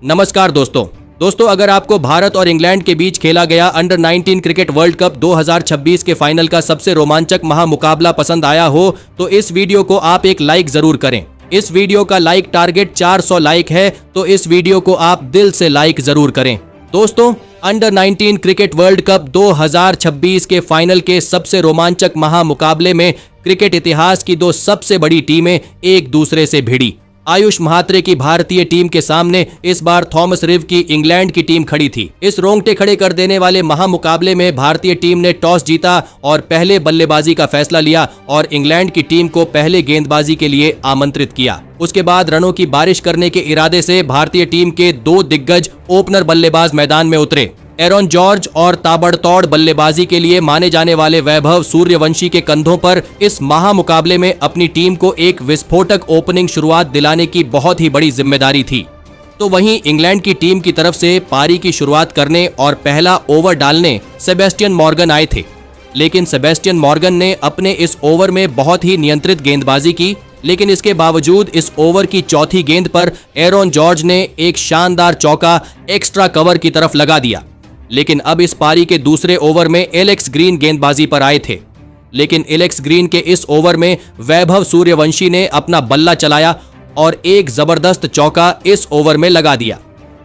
नमस्कार दोस्तों, अगर आपको भारत और इंग्लैंड के बीच खेला गया अंडर 19 क्रिकेट वर्ल्ड कप 2026 के फाइनल का सबसे रोमांचक महामुकाबला पसंद आया हो तो इस वीडियो को आप एक लाइक जरूर करें। इस वीडियो का लाइक टारगेट 400 लाइक है, तो इस वीडियो को आप दिल से लाइक जरूर करें। दोस्तों, अंडर 19 क्रिकेट वर्ल्ड कप 2026 के फाइनल के सबसे रोमांचक महामुकाबले में क्रिकेट इतिहास की दो सबसे बड़ी टीमें एक दूसरे से भिड़ी। आयुष म्हात्रे की भारतीय टीम के सामने इस बार थॉमस रिव की इंग्लैंड की टीम खड़ी थी। इस रोंगटे खड़े कर देने वाले महामुकाबले में भारतीय टीम ने टॉस जीता और पहले बल्लेबाजी का फैसला लिया और इंग्लैंड की टीम को पहले गेंदबाजी के लिए आमंत्रित किया। उसके बाद रनों की बारिश करने के इरादे से भारतीय टीम के दो दिग्गज ओपनर बल्लेबाज मैदान में उतरे। एरॉन जॉर्ज और ताबड़तोड़ बल्लेबाजी के लिए माने जाने वाले वैभव सूर्यवंशी के कंधों पर इस महामुकाबले में अपनी टीम को एक विस्फोटक ओपनिंग शुरुआत दिलाने की बहुत ही बड़ी जिम्मेदारी थी। तो वहीं इंग्लैंड की टीम की तरफ से पारी की शुरुआत करने और पहला ओवर डालने सेबेस्टियन मॉर्गन आए थे, लेकिन सेबेस्टियन मॉर्गन ने अपने इस ओवर में बहुत ही नियंत्रित गेंदबाजी की। लेकिन इसके बावजूद इस ओवर की चौथी गेंद पर एरॉन जॉर्ज ने एक शानदार चौका एक्स्ट्रा कवर की तरफ लगा दिया। लेकिन अब इस पारी के दूसरे ओवर में एलेक्स ग्रीन गेंदबाजी पर आए थे, लेकिन एलेक्स ग्रीन के इस ओवर में वैभव सूर्यवंशी ने अपना बल्ला चलाया और एक जबरदस्त चौका इस ओवर में लगा दिया।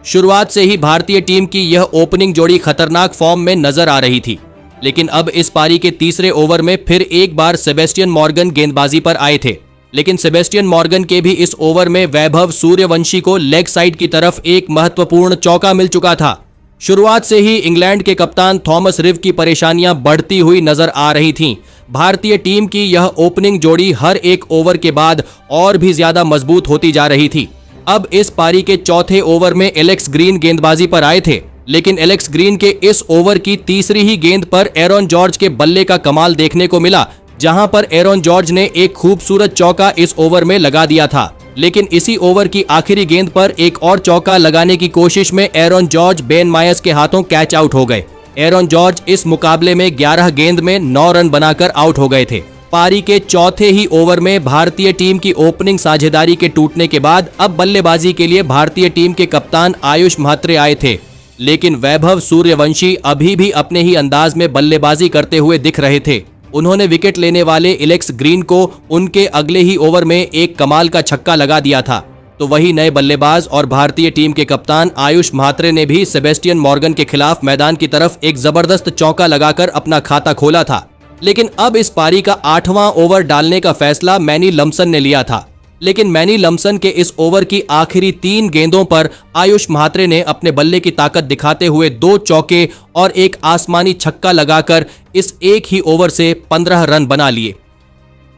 शुरुआत से ही भारतीय टीम की यह ओपनिंग जोड़ी खतरनाक फॉर्म में नजर आ रही थी, लेकिन अब इस पारी के तीसरे ओवर में फिर एक बार सेबेस्टियन मॉर्गन गेंदबाजी पर आए थे। लेकिन सेबेस्टियन मॉर्गन के भी इस ओवर में वैभव सूर्यवंशी को लेग साइड की तरफ एक महत्वपूर्ण चौका मिल चुका था। शुरुआत से ही इंग्लैंड के कप्तान थॉमस रिव की परेशानियां बढ़ती हुई नजर आ रही थीं। भारतीय टीम की यह ओपनिंग जोड़ी हर एक ओवर के बाद और भी ज्यादा मजबूत होती जा रही थी। अब इस पारी के चौथे ओवर में एलेक्स ग्रीन गेंदबाजी पर आए थे, लेकिन एलेक्स ग्रीन के इस ओवर की तीसरी ही गेंद पर एरॉन जॉर्ज के बल्ले का कमाल देखने को मिला, जहां पर एरॉन जॉर्ज ने एक खूबसूरत चौका इस ओवर में लगा दिया था। लेकिन इसी ओवर की आखिरी गेंद पर एक और चौका लगाने की कोशिश में एरॉन जॉर्ज बेन मायर्स के हाथों कैच आउट हो गए। एरॉन जॉर्ज इस मुकाबले में 11 गेंद में 9 रन बनाकर आउट हो गए थे। पारी के चौथे ही ओवर में भारतीय टीम की ओपनिंग साझेदारी के टूटने के बाद अब बल्लेबाजी के लिए भारतीय टीम के कप्तान आयुष म्हात्रे आए थे, लेकिन वैभव सूर्यवंशी अभी भी अपने ही अंदाज में बल्लेबाजी करते हुए दिख रहे थे। उन्होंने विकेट लेने वाले एलेक्स ग्रीन को उनके अगले ही ओवर में एक कमाल का छक्का लगा दिया था। तो वही नए बल्लेबाज और भारतीय टीम के कप्तान आयुष म्हात्रे ने भी सेबेस्टियन मॉर्गन के खिलाफ मैदान की तरफ एक जबरदस्त चौका लगाकर अपना खाता खोला था। लेकिन अब इस पारी का 8वां ओवर डालने का फैसला मैनी लम्सन ने लिया था, लेकिन मैनी लम्सन के इस ओवर की आखिरी 3 गेंदों पर आयुष म्हात्रे ने अपने बल्ले की ताकत दिखाते हुए 2 चौके और एक आसमानी छक्का लगाकर इस एक ही ओवर से 15 रन बना लिए।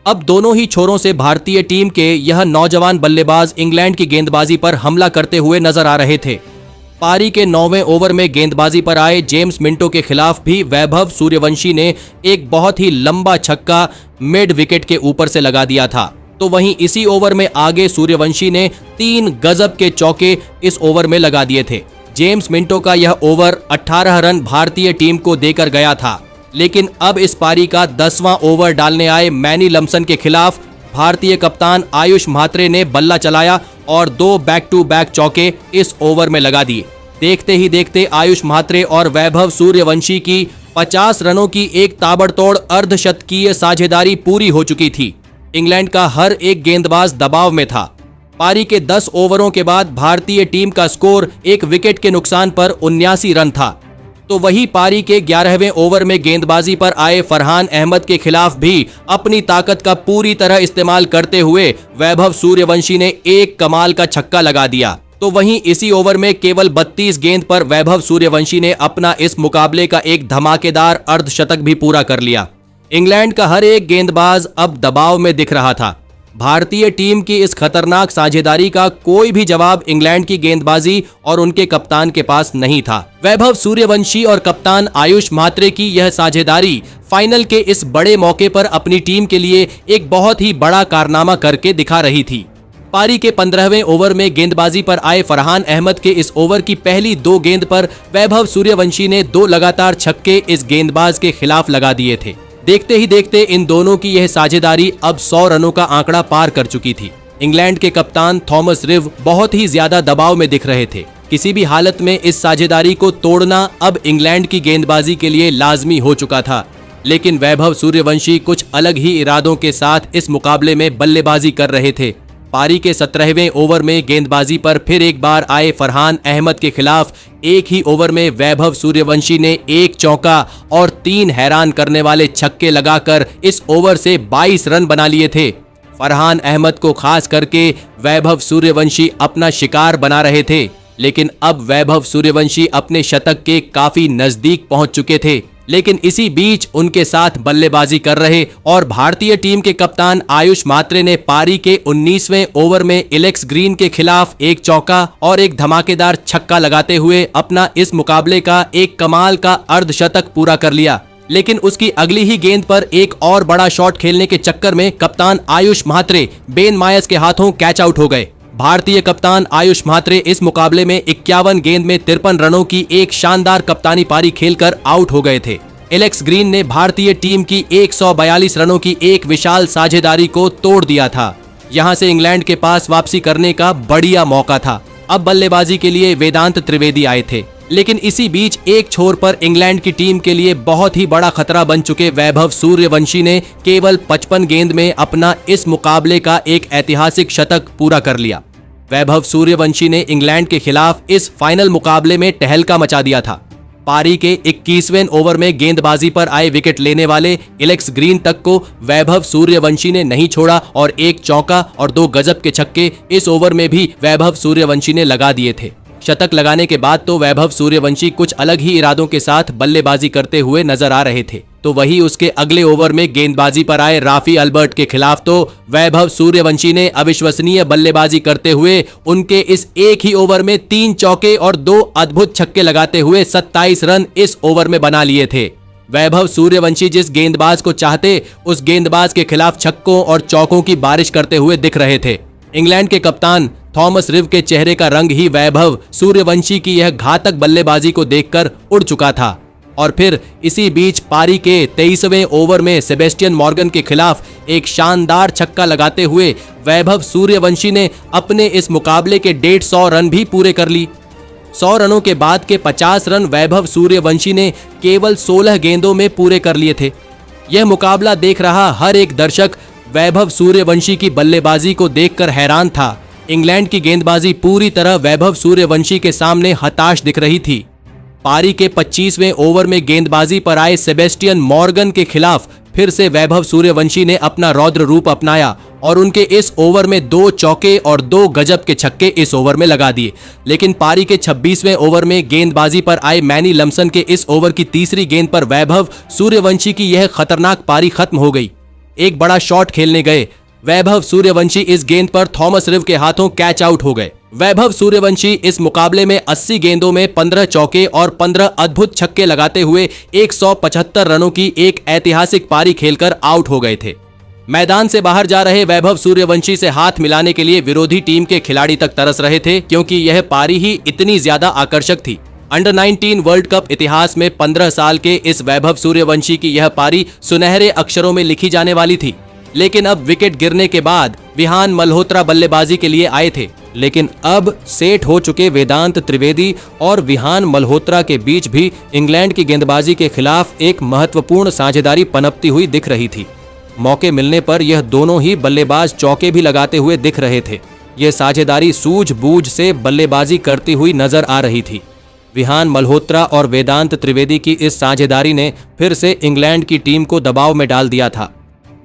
अब दोनों ही छोरों से भारतीय टीम के यह नौजवान बल्लेबाज इंग्लैंड की गेंदबाजी पर हमला करते हुए नजर आ रहे थे। पारी के 9वें ओवर में गेंदबाजी पर आए जेम्स मिंटो के खिलाफ भी वैभव सूर्यवंशी ने एक बहुत ही लंबा छक्का मिड विकेट के ऊपर से लगा दिया था। तो वहीं इसी ओवर में आगे सूर्यवंशी ने 3 गजब के चौके इस ओवर में लगा दिए थे। जेम्स मिंटो का यह ओवर 18 रन भारतीय टीम को देकर गया था, लेकिन अब इस पारी का 10वां ओवर डालने आए मैनी लम्सन के खिलाफ भारतीय कप्तान आयुष म्हात्रे ने बल्ला चलाया और 2 बैक टू बैक चौके इस ओवर में लगा दिए। देखते ही देखते आयुष म्हात्रे और वैभव सूर्यवंशी की 50 रनों की एक ताबड़तोड़ अर्धशतकीय साझेदारी पूरी हो चुकी थी। इंग्लैंड का हर एक गेंदबाज दबाव में था। पारी के 10 ओवरों के बाद भारतीय टीम का स्कोर एक विकेट के नुकसान पर 79 रन था। तो वही पारी के 11वें ओवर में गेंदबाजी पर आए फरहान अहमद के खिलाफ भी अपनी ताकत का पूरी तरह इस्तेमाल करते हुए वैभव सूर्यवंशी ने एक कमाल का छक्का लगा दिया। तो वहीं इसी ओवर में केवल 32 गेंद पर वैभव सूर्यवंशी ने अपना इस मुकाबले का एक धमाकेदार अर्धशतक भी पूरा कर लिया। इंग्लैंड का हर एक गेंदबाज अब दबाव में दिख रहा था। भारतीय टीम की इस खतरनाक साझेदारी का कोई भी जवाब इंग्लैंड की गेंदबाजी और उनके कप्तान के पास नहीं था। वैभव सूर्यवंशी और कप्तान आयुष म्हात्रे की यह साझेदारी फाइनल के इस बड़े मौके पर अपनी टीम के लिए एक बहुत ही बड़ा कारनामा करके दिखा रही थी। पारी के 15वें ओवर में गेंदबाजी पर आए फरहान अहमद के इस ओवर की पहली 2 गेंद पर वैभव सूर्यवंशी ने 2 लगातार छक्के इस गेंदबाज के खिलाफ लगा दिए थे। देखते ही देखते इन दोनों की यह साझेदारी अब 100 रनों का आंकड़ा पार कर चुकी थी। इंग्लैंड के कप्तान थॉमस रिव बहुत ही ज्यादा दबाव में दिख रहे थे। किसी भी हालत में इस साझेदारी को तोड़ना अब इंग्लैंड की गेंदबाजी के लिए लाजमी हो चुका था। लेकिन वैभव सूर्यवंशी कुछ अलग ही इरादों के साथ इस मुकाबले में बल्लेबाजी कर रहे थे। पारी के 17वें ओवर में गेंदबाजी पर फिर एक बार आए फरहान अहमद के खिलाफ एक ही ओवर में वैभव सूर्यवंशी ने 1 चौका और 3 हैरान करने वाले छक्के लगाकर इस ओवर से 22 रन बना लिए थे। फरहान अहमद को खास करके वैभव सूर्यवंशी अपना शिकार बना रहे थे, लेकिन अब वैभव सूर्यवंशी अपने शतक के काफी नजदीक पहुंच चुके थे। लेकिन इसी बीच उनके साथ बल्लेबाजी कर रहे और भारतीय टीम के कप्तान आयुष मात्रे ने पारी के 19वें ओवर में एलेक्स ग्रीन के खिलाफ 1 चौका और एक धमाकेदार छक्का लगाते हुए अपना इस मुकाबले का एक कमाल का अर्धशतक पूरा कर लिया। लेकिन उसकी अगली ही गेंद पर एक और बड़ा शॉट खेलने के चक्कर में कप्तान आयुष म्हात्रे बेन मायर्स के हाथों कैच आउट हो गए। भारतीय कप्तान आयुष म्हात्रे इस मुकाबले में 51 गेंद में 53 रनों की एक शानदार कप्तानी पारी खेलकर आउट हो गए थे। एलेक्स ग्रीन ने भारतीय टीम की 142 रनों की एक विशाल साझेदारी को तोड़ दिया था। यहां से इंग्लैंड के पास वापसी करने का बढ़िया मौका था। अब बल्लेबाजी के लिए वेदांत त्रिवेदी आए थे, लेकिन इसी बीच एक छोर पर इंग्लैंड की टीम के लिए बहुत ही बड़ा खतरा बन चुके वैभव सूर्यवंशी ने केवल 55 गेंद में अपना इस मुकाबले का एक ऐतिहासिक शतक पूरा कर लिया। वैभव सूर्यवंशी ने इंग्लैंड के खिलाफ इस फाइनल मुकाबले में तहलका मचा दिया था। पारी के 21वें ओवर में गेंदबाजी पर आए विकेट लेने वाले एलेक्स ग्रीन तक को वैभव सूर्यवंशी ने नहीं छोड़ा और 1 चौका और 2 गजब के छक्के इस ओवर में भी वैभव सूर्यवंशी ने लगा दिए थे। शतक लगाने के बाद तो वैभव सूर्यवंशी कुछ अलग ही इरादों के साथ बल्लेबाजी करते हुए नजर आ रहे थे, तो वही उसके अगले ओवर में गेंदबाजी पर आए राफी अल्बर्ट के खिलाफ तो वैभव सूर्यवंशी ने अविश्वसनीय बल्लेबाजी करते हुए उनके इस एक ही ओवर में 3 चौके और 2 अद्भुत छक्के लगाते हुए 27 रन इस ओवर में बना लिए थे। वैभव सूर्यवंशी जिस गेंदबाज को चाहते उस गेंदबाज के खिलाफ छक्कों और चौकों की बारिश करते हुए दिख रहे थे। इंग्लैंड के कप्तान थॉमस रिव के चेहरे का रंग ही वैभव सूर्यवंशी की यह घातक बल्लेबाजी को देखकर उड़ चुका था। और फिर इसी बीच पारी के 23वें ओवर में सेबेस्टियन मॉर्गन के खिलाफ एक शानदार छक्का लगाते हुए वैभव सूर्यवंशी ने अपने इस मुकाबले के 150 रन भी पूरे कर ली। 100 रनों के बाद के 50 रन वैभव सूर्यवंशी ने केवल 16 गेंदों में पूरे कर लिए थे। यह मुकाबला देख रहा हर एक दर्शक वैभव सूर्यवंशी की बल्लेबाजी को देखकर हैरान था। इंग्लैंड की गेंदबाजी पूरी तरह वैभव सूर्यवंशी के सामने हताश दिख रही थी। पारी के 25वें ओवर में गेंदबाजी पर आए सेबेस्टियन मॉर्गन के खिलाफ फिर से वैभव सूर्यवंशी ने अपना रौद्र रूप अपनाया और उनके इस ओवर में 2 चौके और 2 गजब के छक्के इस ओवर में लगा दिए। लेकिन पारी के 26वें ओवर में गेंदबाजी पर आए मैनी लम्सन के इस ओवर की तीसरी गेंद पर वैभव सूर्यवंशी की यह खतरनाक पारी खत्म हो गई। एक बड़ा शॉट खेलने गए वैभव सूर्यवंशी इस गेंद पर थॉमस रिव के हाथों कैच आउट हो गए। वैभव सूर्यवंशी इस मुकाबले में 80 गेंदों में 15 चौके और 15 अद्भुत छक्के लगाते हुए 175 रनों की एक ऐतिहासिक पारी खेलकर आउट हो गए थे। मैदान से बाहर जा रहे वैभव सूर्यवंशी से हाथ मिलाने के लिए विरोधी टीम के खिलाड़ी तक तरस रहे थे, क्योंकि यह पारी ही इतनी ज्यादा आकर्षक थी। अंडर 19 वर्ल्ड कप इतिहास में 15 साल के इस वैभव सूर्यवंशी की यह पारी सुनहरे अक्षरों में लिखी जाने वाली थी। लेकिन अब विकेट गिरने के बाद विहान मल्होत्रा बल्लेबाजी के लिए आए थे, लेकिन अब सेट हो चुके वेदांत त्रिवेदी और विहान मल्होत्रा के बीच भी इंग्लैंड की गेंदबाजी के खिलाफ एक महत्वपूर्ण साझेदारी पनपती हुई दिख रही थी। मौके मिलने पर यह दोनों ही बल्लेबाज चौके भी लगाते हुए दिख रहे थे। यह साझेदारी सूझबूझ से बल्लेबाजी करती हुई नजर आ रही थी। विहान मल्होत्रा और वेदांत त्रिवेदी की इस साझेदारी ने फिर से इंग्लैंड की टीम को दबाव में डाल दिया था।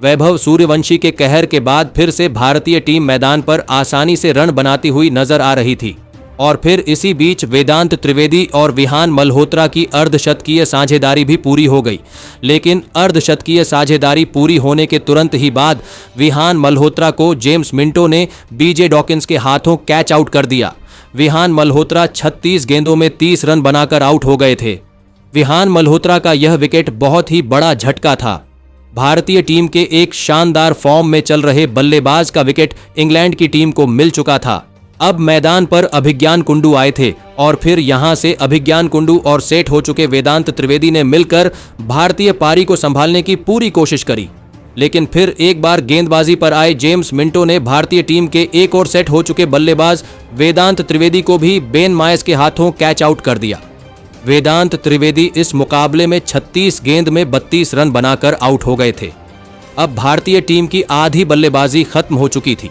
वैभव सूर्यवंशी के कहर के बाद फिर से भारतीय टीम मैदान पर आसानी से रन बनाती हुई नजर आ रही थी। और फिर इसी बीच वेदांत त्रिवेदी और विहान मल्होत्रा की अर्धशतकीय साझेदारी भी पूरी हो गई। लेकिन अर्धशतकीय साझेदारी पूरी होने के तुरंत ही बाद विहान मल्होत्रा को जेम्स मिंटो ने बीजे डॉकिंस के हाथों कैच आउट कर दिया। विहान मल्होत्रा 36 गेंदों में 30 रन बनाकर आउट हो गए थे। विहान मल्होत्रा का यह विकेट बहुत ही बड़ा झटका था। भारतीय टीम के एक शानदार फॉर्म में चल रहे बल्लेबाज का विकेट इंग्लैंड की टीम को मिल चुका था। अब मैदान पर अभिज्ञान कुंडू आए थे और फिर यहां से अभिज्ञान कुंडू और सेट हो चुके वेदांत त्रिवेदी ने मिलकर भारतीय पारी को संभालने की पूरी कोशिश करी। लेकिन फिर एक बार गेंदबाजी पर आए जेम्स मिंटो ने भारतीय टीम के एक और सेट हो चुके बल्लेबाज वेदांत त्रिवेदी को भी बेन मायस के हाथों कैच आउट कर दिया। वेदांत त्रिवेदी इस मुकाबले में 36 गेंद में 32 रन बनाकर आउट हो गए थे। अब भारतीय टीम की आधी बल्लेबाजी खत्म हो चुकी थी।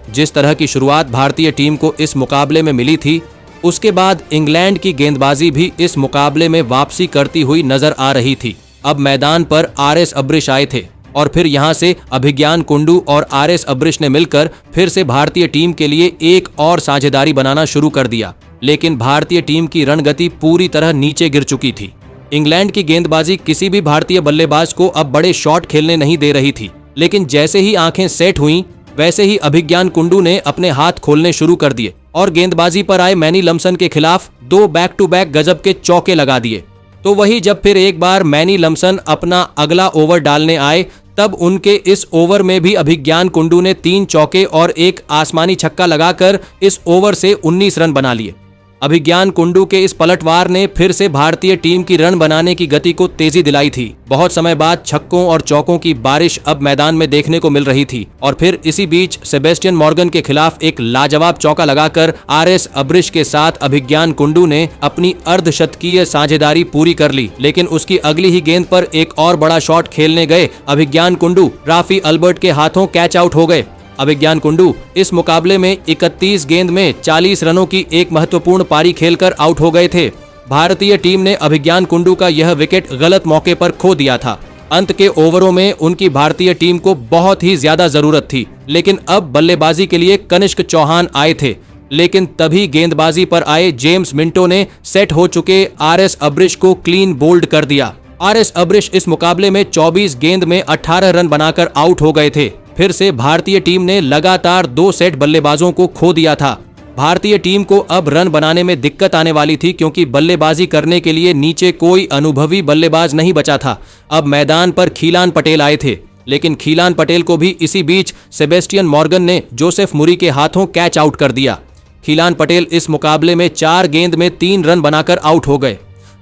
जिस तरह की शुरुआत भारतीय टीम को इस मुकाबले में मिली थी, उसके बाद इंग्लैंड की गेंदबाजी भी इस मुकाबले में वापसी करती हुई नजर आ रही थी। अब मैदान पर आरएस अब्रिश आए थे और फिर यहां से अभिज्ञान कुंडू और आरएस अब्रिश ने मिलकर फिर से भारतीय टीम के लिए एक और साझेदारी बनाना शुरू कर दिया। लेकिन भारतीय टीम की रणगति पूरी तरह नीचे गिर चुकी थी। इंग्लैंड की गेंदबाजी किसी भी भारतीय बल्लेबाज को अब बड़े शॉट खेलने नहीं दे रही थी। लेकिन जैसे ही आंखें सेट हुईं, वैसे ही अभिज्ञान कुंडू ने अपने हाथ खोलने शुरू कर दिए और गेंदबाजी पर आए मैनी लमसन के खिलाफ 2 बैक टू बैक गजब के चौके लगा दिए। तो वही जब फिर एक बार मैनी लमसन अपना अगला ओवर डालने आए, तब उनके इस ओवर में भी अभिज्ञान कुंडू ने 3 चौके और एक आसमानी छक्का लगाकर इस ओवर से 19 रन बना लिए। अभिज्ञान कुंडू के इस पलटवार ने फिर से भारतीय टीम की रन बनाने की गति को तेजी दिलाई थी। बहुत समय बाद छक्कों और चौकों की बारिश अब मैदान में देखने को मिल रही थी और फिर इसी बीच सेबेस्टियन मॉर्गन के खिलाफ एक लाजवाब चौका लगाकर आरएस अब्रिश के साथ अभिज्ञान कुंडू ने अपनी अर्धशतकीय साझेदारी पूरी कर ली। लेकिन उसकी अगली ही गेंद पर एक और बड़ा शॉट खेलने गए अभिज्ञान कुंडू राफी अल्बर्ट के हाथों कैच आउट हो गए। अभिज्ञान कुंडू इस मुकाबले में 31 गेंद में 40 रनों की एक महत्वपूर्ण पारी खेलकर आउट हो गए थे। भारतीय टीम ने अभिज्ञान कुंडू का यह विकेट गलत मौके पर खो दिया था। अंत के ओवरों में उनकी भारतीय टीम को बहुत ही ज्यादा जरूरत थी। लेकिन अब बल्लेबाजी के लिए कनिष्क चौहान आए थे। लेकिन तभी गेंदबाजी पर आए जेम्स मिंटो ने सेट हो चुके आरएस अब्रिश को क्लीन बोल्ड कर दिया। आरएस अब्रिश इस मुकाबले में 24 गेंद में 18 रन बनाकर आउट हो गए थे। फिर से भारतीय टीम ने लगातार 2 सेट बल्लेबाजों को खो दिया था। भारतीय टीम को अब रन बनाने में दिक्कत आने वाली थी, क्योंकि बल्लेबाजी करने के लिए नीचे कोई अनुभवी बल्लेबाज नहीं बचा था। अब मैदान पर खीलान पटेल आए थे, लेकिन खीलान पटेल को भी इसी बीच सेबेस्टियन मॉर्गन ने जोसेफ मुरी के हाथों कैच आउट कर दिया। खीलान पटेल इस मुकाबले में 4 गेंद में 3 रन बनाकर आउट हो गए।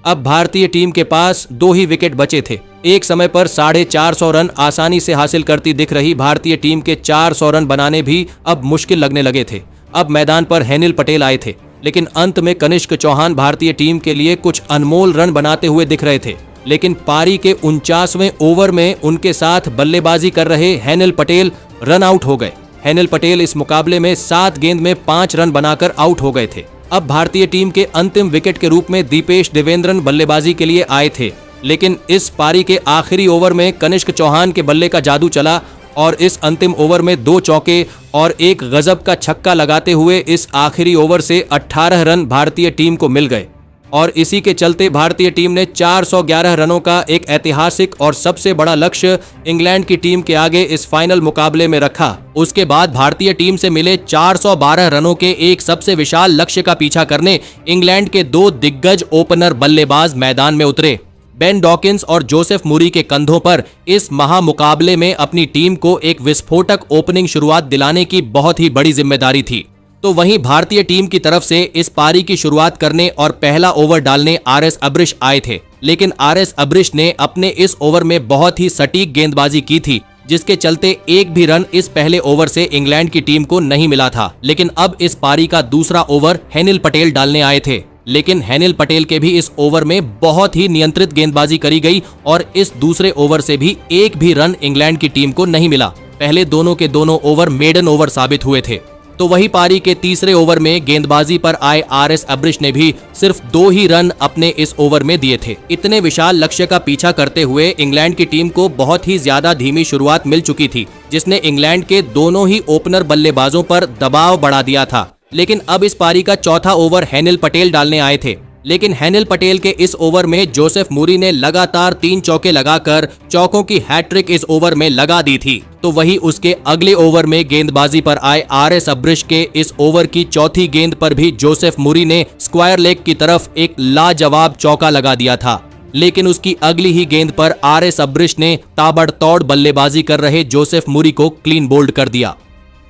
अब भारतीय टीम के पास 2 ही विकेट बचे थे। एक समय पर 450 रन आसानी से हासिल करती दिख रही भारतीय टीम के 400 रन बनाने भी अब मुश्किल लगने लगे थे। अब मैदान पर हेनिल पटेल आए थे, लेकिन अंत में कनिष्क चौहान भारतीय टीम के लिए कुछ अनमोल रन बनाते हुए दिख रहे थे। लेकिन पारी के 49वें ओवर में उनके साथ बल्लेबाजी कर रहे हेनिल पटेल रन आउट हो गए। हेनिल पटेल इस मुकाबले में 7 गेंद में 5 रन बनाकर आउट हो गए थे। अब भारतीय टीम के अंतिम विकेट के रूप में दीपेश देवेंद्रन बल्लेबाजी के लिए आए थे। लेकिन इस पारी के आखिरी ओवर में कनिष्क चौहान के बल्ले का जादू चला और इस अंतिम ओवर में 2 चौके और एक गजब का छक्का लगाते हुए इस आखिरी ओवर से 18 रन भारतीय टीम को मिल गए। और इसी के चलते भारतीय टीम ने 411 रनों का एक ऐतिहासिक और सबसे बड़ा लक्ष्य इंग्लैंड की टीम के आगे इस फाइनल मुकाबले में रखा। उसके बाद भारतीय टीम से मिले 412 रनों के एक सबसे विशाल लक्ष्य का पीछा करने इंग्लैंड के 2 दिग्गज ओपनर बल्लेबाज मैदान में उतरे। बेन डॉकिंस और जोसेफ मुरी के कंधों पर इस महामुकाबले में अपनी टीम को एक विस्फोटक ओपनिंग शुरुआत दिलाने की बहुत ही बड़ी जिम्मेदारी थी। तो वहीं भारतीय टीम की तरफ से इस पारी की शुरुआत करने और पहला ओवर डालने आरएस अब्रिश आए थे। लेकिन आरएस अब्रिश ने अपने इस ओवर में बहुत ही सटीक गेंदबाजी की थी, जिसके चलते एक भी रन इस पहले ओवर से इंग्लैंड की टीम को नहीं मिला था। लेकिन अब इस पारी का दूसरा ओवर हेनिल पटेल डालने आए थे। लेकिन हेनिल पटेल के भी इस ओवर में बहुत ही नियंत्रित गेंदबाजी करी गई और इस दूसरे ओवर से भी एक भी रन इंग्लैंड की टीम को नहीं मिला। पहले दोनों के दोनों ओवर मेडन ओवर साबित हुए थे। तो वही पारी के तीसरे ओवर में गेंदबाजी पर आए आरएस अब्रिश ने भी सिर्फ 2 ही रन अपने इस ओवर में दिए थे। इतने विशाल लक्ष्य का पीछा करते हुए इंग्लैंड की टीम को बहुत ही ज्यादा धीमी शुरुआत मिल चुकी थी, जिसने इंग्लैंड के दोनों ही ओपनर बल्लेबाजों पर दबाव बढ़ा दिया था। लेकिन अब इस पारी का चौथा ओवर हेनिल पटेल डालने आए थे। लेकिन हेनिल पटेल के इस ओवर में जोसेफ मुरी ने लगातार 3 चौके लगाकर चौकों की हैट्रिक इस ओवर में लगा दी थी। तो वही उसके अगले ओवर में गेंदबाजी पर आए आरएस अब्रिश के इस ओवर की चौथी गेंद पर भी जोसेफ मुरी ने स्क्वायर लेग की तरफ एक लाजवाब चौका लगा दिया था। लेकिन उसकी अगली ही गेंद पर आरएस अब्रिश ने ताबड़तोड़ बल्लेबाजी कर रहे जोसेफ मुरी को क्लीन बोल्ड कर दिया।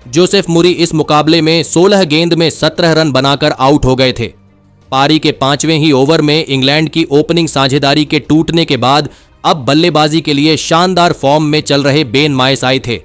जोसेफ मुरी इस मुकाबले में 16 गेंद में 17 रन बनाकर आउट हो गए थे। पारी के 5वें ही ओवर में इंग्लैंड की ओपनिंग साझेदारी के टूटने के बाद अब बल्लेबाजी के लिए शानदार फॉर्म में चल रहे बेन मायस आए थे,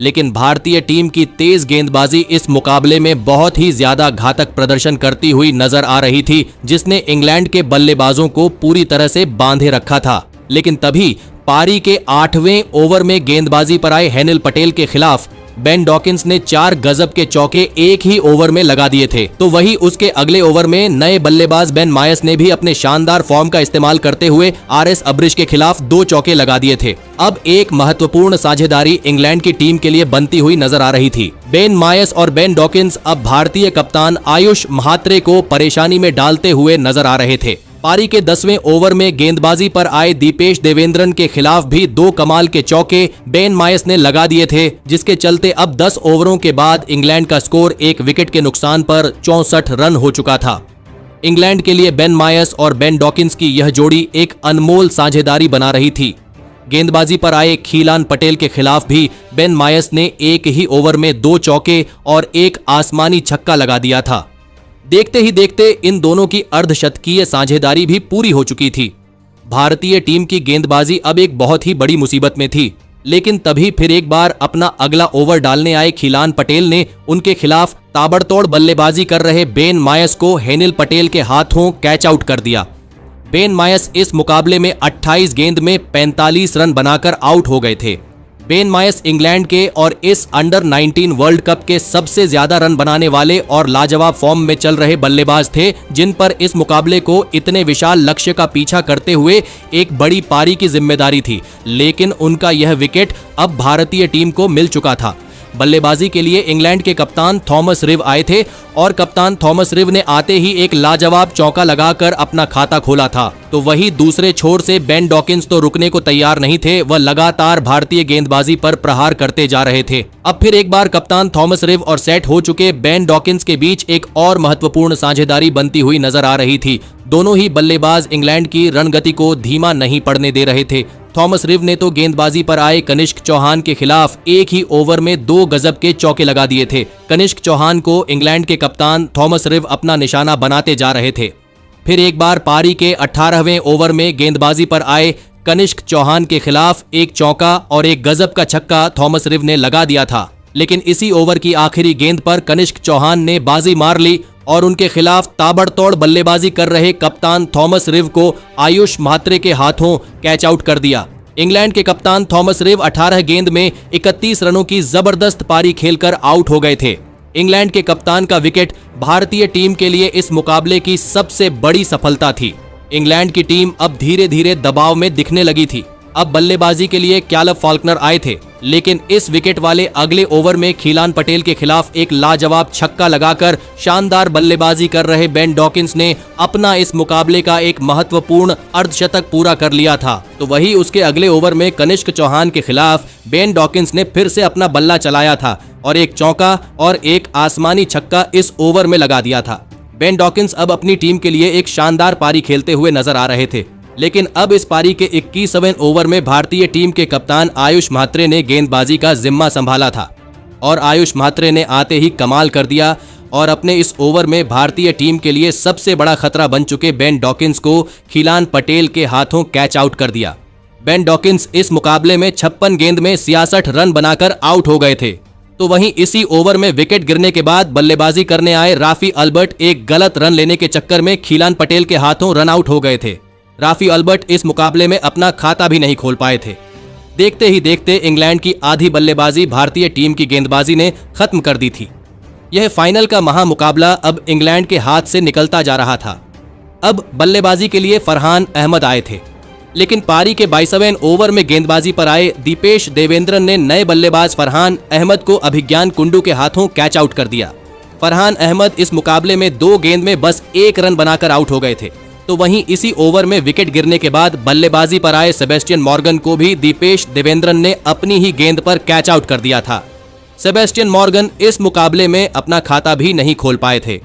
लेकिन भारतीय टीम की तेज गेंदबाजी इस मुकाबले में बहुत ही ज्यादा घातक प्रदर्शन करती हुई नजर आ रही थी, जिसने इंग्लैंड के बल्लेबाजों को पूरी तरह से बांधे रखा था। लेकिन तभी पारी के 8वें ओवर में गेंदबाजी पर आए हेनिल पटेल के खिलाफ बेन डॉकिंस ने 4 गजब के चौके एक ही ओवर में लगा दिए थे। तो वही उसके अगले ओवर में नए बल्लेबाज बेन मायस ने भी अपने शानदार फॉर्म का इस्तेमाल करते हुए आरएस अब्रिश के खिलाफ 2 चौके लगा दिए थे। अब एक महत्वपूर्ण साझेदारी इंग्लैंड की टीम के लिए बनती हुई नजर आ रही थी। बेन मायस और बेन डॉकिंस अब भारतीय कप्तान आयुष म्हात्रे को परेशानी में डालते हुए नजर आ रहे थे। पारी के 10वें ओवर में गेंदबाजी पर आए दीपेश देवेंद्रन के खिलाफ भी 2 कमाल के चौके बेन मायस ने लगा दिए थे, जिसके चलते अब 10 ओवरों के बाद इंग्लैंड का स्कोर 1 विकेट के नुकसान पर 64 रन हो चुका था। इंग्लैंड के लिए बेन मायस और बेन डॉकिंस की यह जोड़ी एक अनमोल साझेदारी बना रही थी। गेंदबाजी पर आए खीलान पटेल के खिलाफ भी बेन मायस ने एक ही ओवर में 2 चौके और 1 आसमानी छक्का लगा दिया था। देखते ही देखते इन दोनों की अर्धशतकीय साझेदारी भी पूरी हो चुकी थी। भारतीय टीम की गेंदबाजी अब एक बहुत ही बड़ी मुसीबत में थी, लेकिन तभी फिर एक बार अपना अगला ओवर डालने आए खीलान पटेल ने उनके खिलाफ ताबड़तोड़ बल्लेबाजी कर रहे बेन मायस को हेनिल पटेल के हाथों कैच आउट कर दिया। बेन मायस इस मुकाबले में 28 गेंद में 45 रन बनाकर आउट हो गए थे। बेन मायस इंग्लैंड के और इस अंडर 19 वर्ल्ड कप के सबसे ज्यादा रन बनाने वाले और लाजवाब फॉर्म में चल रहे बल्लेबाज थे, जिन पर इस मुकाबले को इतने विशाल लक्ष्य का पीछा करते हुए एक बड़ी पारी की जिम्मेदारी थी। लेकिन उनका यह विकेट अब भारतीय टीम को मिल चुका था। बल्लेबाजी के लिए इंग्लैंड के कप्तान थॉमस रिव आए थे और कप्तान थॉमस रिव ने आते ही एक लाजवाब चौका लगाकर अपना खाता खोला था। तो वही दूसरे छोर से बेन डॉकिंस तो रुकने को तैयार नहीं थे, वह लगातार भारतीय गेंदबाजी पर प्रहार करते जा रहे थे। अब फिर एक बार कप्तान थॉमस रिव और सेट हो चुके बेन डॉकिंस के बीच एक और महत्वपूर्ण साझेदारी बनती हुई नजर आ रही थी। दोनों ही बल्लेबाज इंग्लैंड की रणगति को धीमा नहीं पड़ने दे रहे थे। थॉमस रिव ने तो गेंदबाजी पर आए कनिष्क चौहान के खिलाफ एक ही ओवर में 2 गजब के चौके लगा दिए थे। कनिष्क चौहान को इंग्लैंड के कप्तान थॉमस रिव अपना निशाना बनाते जा रहे थे। फिर एक बार पारी के 18वें ओवर में गेंदबाजी पर आए कनिष्क चौहान के खिलाफ एक चौका और एक गजब का छक्का थॉमस रिव ने लगा दिया था। लेकिन इसी ओवर की आखिरी गेंद पर कनिष्क चौहान ने बाजी मार ली और उनके खिलाफ ताबड़तोड़ बल्लेबाजी कर रहे कप्तान थॉमस रिव को आयुष म्हात्रे के हाथों कैच आउट कर दिया। इंग्लैंड के कप्तान थॉमस रिव 18 गेंद में 31 रनों की जबरदस्त पारी खेलकर आउट हो गए थे। इंग्लैंड के कप्तान का विकेट भारतीय टीम के लिए इस मुकाबले की सबसे बड़ी सफलता थी। इंग्लैंड की टीम अब धीरे धीरे दबाव में दिखने लगी थी। अब बल्लेबाजी के लिए कैलब फॉल्कनर आए थे, लेकिन इस विकेट वाले अगले ओवर में खीलान पटेल के खिलाफ एक लाजवाब छक्का लगाकर शानदार बल्लेबाजी कर रहे बेन डॉकिंस ने अपना इस मुकाबले का एक महत्वपूर्ण अर्धशतक पूरा कर लिया था। तो वही उसके अगले ओवर में कनिष्क चौहान के खिलाफ बेन डॉकिंस ने फिर से अपना बल्ला चलाया था और एक चौका और एक आसमानी छक्का इस ओवर में लगा दिया था। बेन डॉकिंस अब अपनी टीम के लिए एक शानदार पारी खेलते हुए नजर आ रहे थे। लेकिन अब इस पारी के 21वें ओवर में भारतीय टीम के कप्तान आयुष म्हात्रे ने गेंदबाजी का जिम्मा संभाला था और आयुष म्हात्रे ने आते ही कमाल कर दिया और अपने इस ओवर में भारतीय टीम के लिए सबसे बड़ा खतरा बन चुके बेन डॉकिंस को खीलान पटेल के हाथों कैच आउट कर दिया। बेन डॉकिंस इस मुकाबले में 56 गेंद में 66 रन बनाकर आउट हो गए थे। तो वहीं इसी ओवर में विकेट गिरने के बाद बल्लेबाजी करने आए राफी अल्बर्ट एक गलत रन लेने के चक्कर में खीलान पटेल के हाथों रन आउट हो गए थे। राफी अल्बर्ट इस मुकाबले में अपना खाता भी नहीं खोल पाए थे। देखते ही देखते इंग्लैंड की आधी बल्लेबाजी भारतीय टीम की गेंदबाजी ने खत्म कर दी थी। यह फाइनल का महामुकाबला अब इंग्लैंड के हाथ से निकलता जा रहा था। अब बल्लेबाजी के लिए फरहान अहमद आए थे, लेकिन पारी के 22वें ओवर में गेंदबाजी पर आए दीपेश देवेंद्रन ने नए बल्लेबाज फरहान अहमद को अभिज्ञान कुंडू के हाथों कैच आउट कर दिया। फरहान अहमद इस मुकाबले में 2 गेंद में बस 1 रन बनाकर आउट हो गए थे। तो वहीं इसी ओवर में विकेट गिरने के बाद बल्लेबाजी पर आए सेबेस्टियन मॉर्गन को भी दीपेश देवेंद्रन ने अपनी ही गेंद पर कैच आउट कर दिया था। सेबेस्टियन मॉर्गन इस मुकाबले में अपना खाता भी नहीं खोल पाए थे।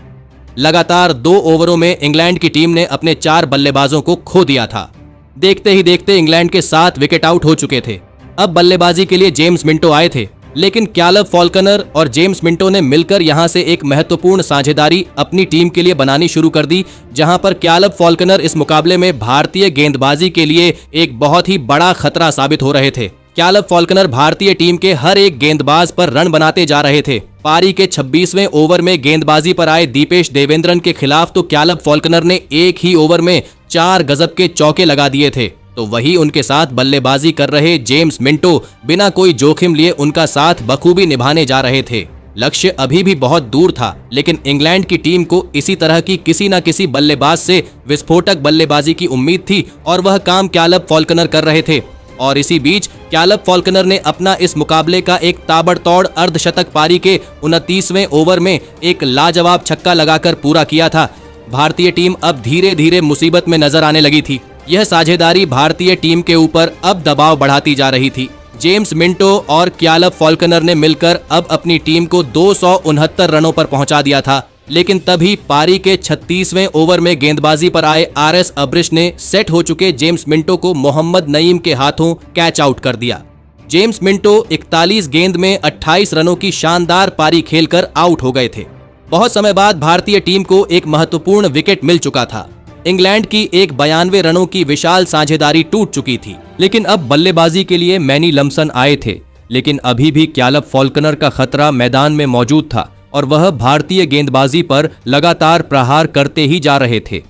लगातार 2 ओवरों में इंग्लैंड की टीम ने अपने 4 बल्लेबाजों को खो दिया था। देखते ही देखते इंग्लैंड के 7 विकेट आउट हो चुके थे। अब बल्लेबाजी के लिए जेम्स मिंटो आए थे, लेकिन कैलब फॉल्कनर और जेम्स मिंटो ने मिलकर यहां से एक महत्वपूर्ण साझेदारी अपनी टीम के लिए बनानी शुरू कर दी, जहां पर कैलब फॉल्कनर इस मुकाबले में भारतीय गेंदबाजी के लिए एक बहुत ही बड़ा खतरा साबित हो रहे थे। कैलब फॉल्कनर भारतीय टीम के हर एक गेंदबाज पर रन बनाते जा रहे थे। पारी के 26वें ओवर में गेंदबाजी पर आए दीपेश देवेंद्रन के खिलाफ तो कैलब फॉल्कनर ने एक ही ओवर में 4 गजब के चौके लगा दिए थे। तो वही उनके साथ बल्लेबाजी कर रहे जेम्स मिंटो बिना कोई जोखिम लिए उनका साथ बखूबी निभाने जा रहे थे। लक्ष्य अभी भी बहुत दूर था, लेकिन इंग्लैंड की टीम को इसी तरह की किसी न किसी बल्लेबाज से विस्फोटक बल्लेबाजी की उम्मीद थी और वह काम कैलब फॉल्कनर कर रहे थे। और इसी बीच कैलब फॉल्कनर ने अपना इस मुकाबले का एक ताबड़तोड़ अर्धशतक पारी के 29वें ओवर में एक लाजवाब छक्का लगाकर पूरा किया था। भारतीय टीम अब धीरे धीरे मुसीबत में नजर आने लगी थी। यह साझेदारी भारतीय टीम के ऊपर अब दबाव बढ़ाती जा रही थी। जेम्स मिंटो और कैलब फॉल्कनर ने मिलकर अब अपनी टीम को 269 रनों पर पहुंचा दिया था, लेकिन तभी पारी के 36वें ओवर में गेंदबाजी पर आए आरएस अब्रिश ने सेट हो चुके जेम्स मिंटो को मोहम्मद नईम के हाथों कैच आउट कर दिया। जेम्स मिंटो 41 गेंद में 28 रनों की शानदार पारी खेलकर आउट हो गए थे। बहुत समय बाद भारतीय टीम को एक महत्वपूर्ण विकेट मिल चुका था। इंग्लैंड की एक 92 रनों की विशाल साझेदारी टूट चुकी थी, लेकिन अब बल्लेबाजी के लिए मैनी लम्सन आए थे। लेकिन अभी भी कैलब फॉल्कनर का खतरा मैदान में मौजूद था और वह भारतीय गेंदबाजी पर लगातार प्रहार करते ही जा रहे थे।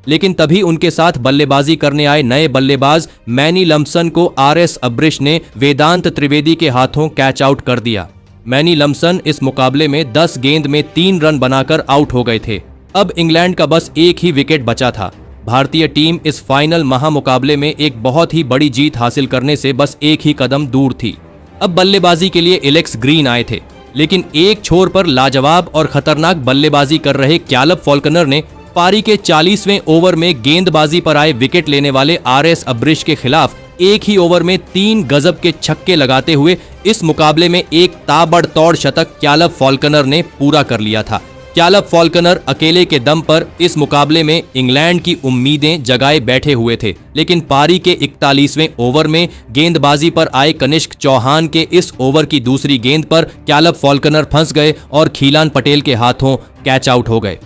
लेकिन तभी उनके साथ बल्लेबाजी करने आए नए बल्लेबाज मैनी लम्सन को आरएस अब्रिश ने वेदांत त्रिवेदी के हाथों कैच आउट कर दिया। मैनी लम्सन इस मुकाबले में 10 गेंद में 3 रन बनाकर आउट हो गए थे। अब इंग्लैंड का बस एक ही विकेट बचा था। भारतीय टीम इस फाइनल महामुकाबले में एक बहुत ही बड़ी जीत हासिल करने से बस एक ही कदम दूर थी। अब बल्लेबाजी के लिए एलेक्स ग्रीन आए थे, लेकिन एक छोर पर लाजवाब और खतरनाक बल्लेबाजी कर रहे कैलब फॉल्कनर ने पारी के 40वें ओवर में गेंदबाजी पर आए विकेट लेने वाले आरएस अब्रिश के खिलाफ एक ही ओवर में 3 गजब के छक्के लगाते हुए इस मुकाबले में एक ताबड़तोड़ शतक कैलब फॉल्कनर ने पूरा कर लिया था। कैलब फॉल्कनर अकेले के दम पर इस मुकाबले में इंग्लैंड की उम्मीदें जगाए बैठे हुए थे, लेकिन पारी के 41वें ओवर में गेंदबाजी पर आए कनिष्क चौहान के इस ओवर की दूसरी गेंद पर कैलब फॉल्कनर फंस गए और खीलान पटेल के हाथों कैच आउट हो गए।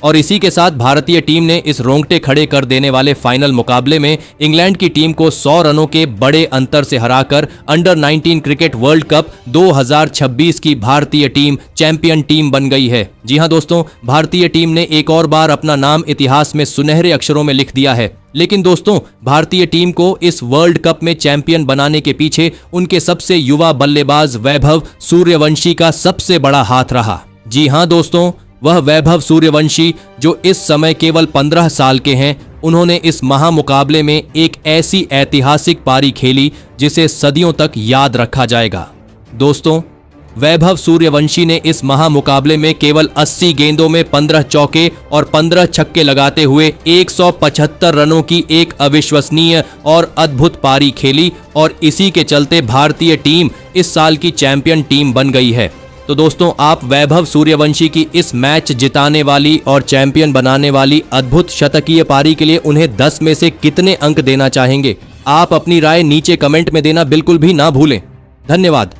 और इसी के साथ भारतीय टीम ने इस रोंगटे खड़े कर देने वाले फाइनल मुकाबले में इंग्लैंड की टीम को 100 रनों के बड़े अंतर से हराकर अंडर 19 क्रिकेट वर्ल्ड कप 2026 की भारतीय टीम चैंपियन टीम बन गई है। जी हां दोस्तों, भारतीय टीम ने एक और बार अपना नाम इतिहास में सुनहरे अक्षरों में लिख दिया है। लेकिन दोस्तों, भारतीय टीम को इस वर्ल्ड कप में चैंपियन बनाने के पीछे उनके सबसे युवा बल्लेबाज वैभव सूर्यवंशी का सबसे बड़ा हाथ रहा। जी हां दोस्तों, वह वैभव सूर्यवंशी जो इस समय केवल 15 साल के हैं, उन्होंने इस महामुकाबले में एक ऐसी ऐतिहासिक पारी खेली जिसे सदियों तक याद रखा जाएगा। दोस्तों, वैभव सूर्यवंशी ने इस महामुकाबले में केवल 80 गेंदों में 15 चौके और 15 छक्के लगाते हुए 175 रनों की एक अविश्वसनीय और अद्भुत पारी खेली और इसी के चलते भारतीय टीम इस साल की चैंपियन टीम बन गई है। तो दोस्तों, आप वैभव सूर्यवंशी की इस मैच जिताने वाली और चैंपियन बनाने वाली अद्भुत शतकीय पारी के लिए उन्हें 10 में से कितने अंक देना चाहेंगे? आप अपनी राय नीचे कमेंट में देना बिल्कुल भी ना भूलें। धन्यवाद।